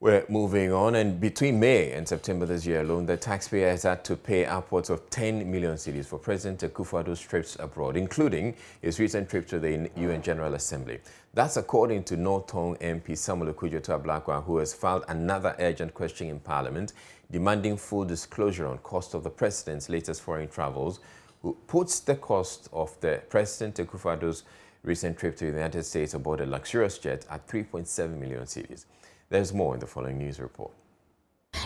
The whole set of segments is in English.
We're moving on, and between May and September this year alone, the taxpayer has had to pay upwards of 10 million cedis for President Akufo-Addo's trips abroad, including his recent trip to the UN General Assembly. That's according to Tongu MP Samuel Okudzeto-Ablakwa, who has filed another urgent question in Parliament demanding full disclosure on cost of the president's latest foreign travels, who puts the cost of the President Akufo-Addo's recent trip to the United States aboard a luxurious jet at 3.7 million cedis. There's more in the following news report.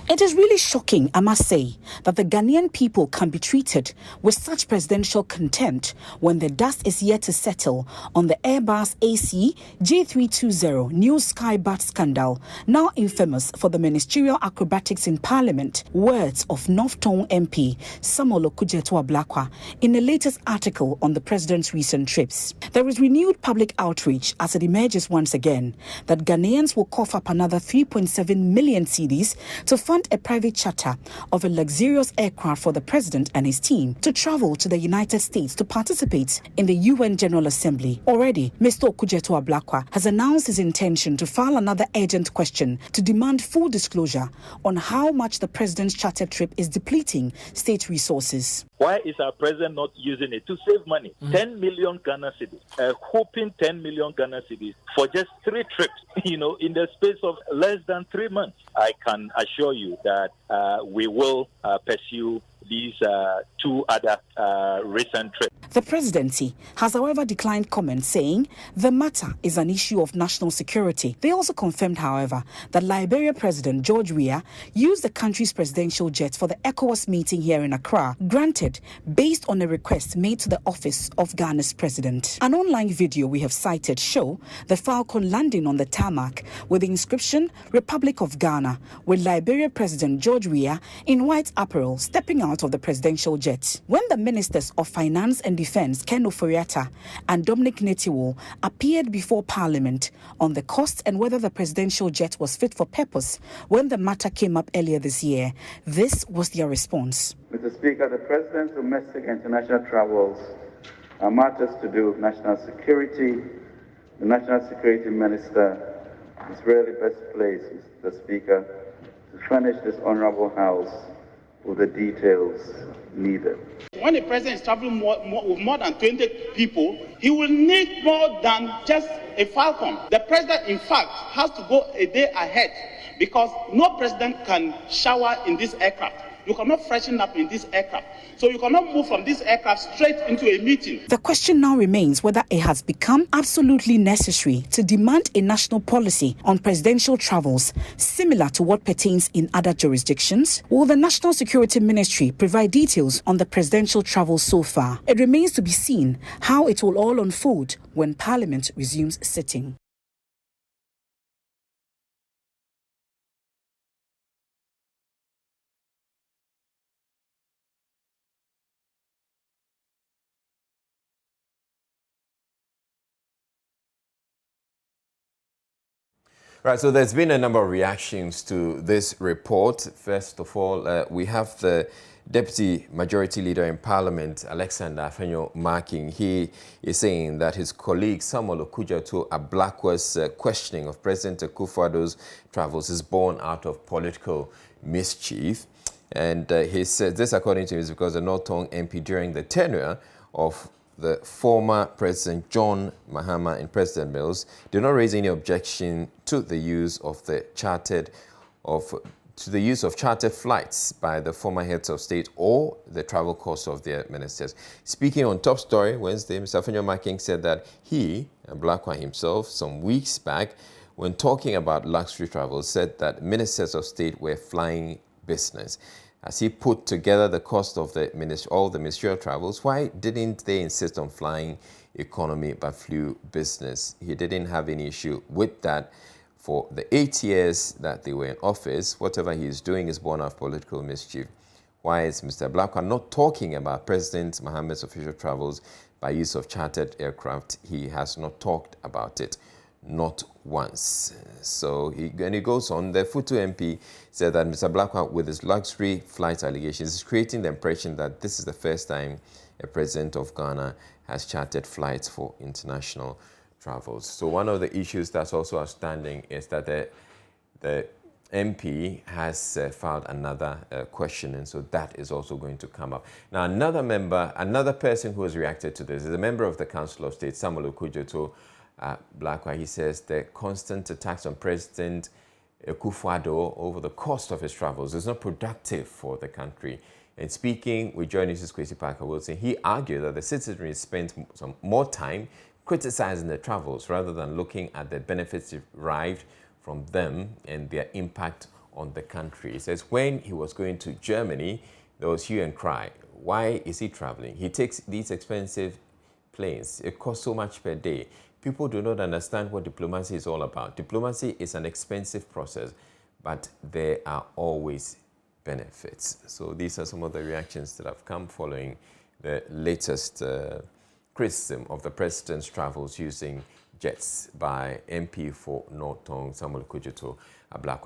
It is really shocking, I must say, that the Ghanaian people can be treated with such presidential contempt when the dust is yet to settle on the Airbus AC J320 new Skybat scandal, now infamous for the ministerial acrobatics in Parliament. Words of Tongu MP Samuel Okudzeto-Ablakwa in the latest article on the president's recent trips. There is renewed public outreach as it emerges once again that Ghanaians will cough up another 3.7 million cedis to fund a private charter of a luxurious aircraft for the president and his team to travel to the United States to participate in the UN General Assembly. Already, Mr. Okudzeto-Ablakwa has announced his intention to file another urgent question to demand full disclosure on how much the president's chartered trip is depleting state resources. Why is our president not using it to save money? 10 million Ghana cedis, hoping 10 million Ghana cedis for just 3 trips, in the space of less than 3 months. I can assure you that we will pursue these 2 other recent trips. The presidency has, however, declined comment, saying the matter is an issue of national security. They also confirmed, however, that Liberia President George Weah used the country's presidential jet for the ECOWAS meeting here in Accra, granted based on a request made to the office of Ghana's president. An online video we have cited show the Falcon landing on the tarmac with the inscription Republic of Ghana, with Liberia President George Weah in white apparel stepping out of the presidential jet. When the ministers of Finance and Defense, Ken Oforiatta and Dominic Netiwol, appeared before Parliament on the cost and whether the presidential jet was fit for purpose when the matter came up earlier this year, this was their response. Mr. Speaker, the President's domestic and international travels are matters to do with national security. The National Security Minister is really best placed, Mr. Speaker, to furnish this honorable House with the details needed. When the president is traveling with more than 20 people, he will need more than just a Falcon. The president, in fact, has to go a day ahead because no president can shower in this aircraft. You cannot freshen up in this aircraft. So you cannot move from this aircraft straight into a meeting. The question now remains whether it has become absolutely necessary to demand a national policy on presidential travels similar to what pertains in other jurisdictions. Will the National Security Ministry provide details on the presidential travel so far? It remains to be seen how it will all unfold when Parliament resumes sitting. Right, so there's been a number of reactions to this report. First of all, we have the Deputy Majority Leader in Parliament, Alexander Afenyo-Marking. He is saying that his colleague Samuel Okudzeto-Ablakwa's questioning of President Akufo-Addo's travels is born out of political mischief. And he said this, according to him, is because the Tongu MP during the tenure of the former President John Mahama in President Mills did not raise any objection to the use of chartered flights by the former heads of state or the travel costs of their ministers. Speaking on Top Story Wednesday, Mr. Afenyo-Marking said that he, Ablakwa himself, some weeks back, when talking about luxury travel, said that ministers of state were flying business. As he put together the cost of all the ministerial travels, why didn't they insist on flying economy but flew business? He didn't have any issue with that for the 8 years that they were in office. Whatever he is doing is born of political mischief. Why is Mr. Ablakwa not talking about President Mohammed's official travels by use of chartered aircraft? He has not talked about it. Not once. So he goes on. The Futu MP said that Mr. Ablakwa, with his luxury flight allegations, is creating the impression that this is the first time a president of Ghana has chartered flights for international travels. So one of the issues that's also outstanding is that the MP has filed another question, and so that is also going to come up. Now, another person who has reacted to this is a member of the Council of State, Samuel Okudzeto Blakwa. He says the constant attacks on President Akufo-Addo over the cost of his travels is not productive for the country. And speaking with JoyNews' Kwesi Parker-Wilson, he argued that the citizenry spent some more time criticizing the travels rather than looking at the benefits derived from them and their impact on the country. He says when he was going to Germany, there was hue and cry. Why is he traveling? He takes these expensive planes. It costs so much per day. People do not understand what diplomacy is all about. Diplomacy is an expensive process, but there are always benefits. So these are some of the reactions that have come following the latest criticism of the president's travels using jets by MP for North Tongu, Samuel Okudzeto Blakwa.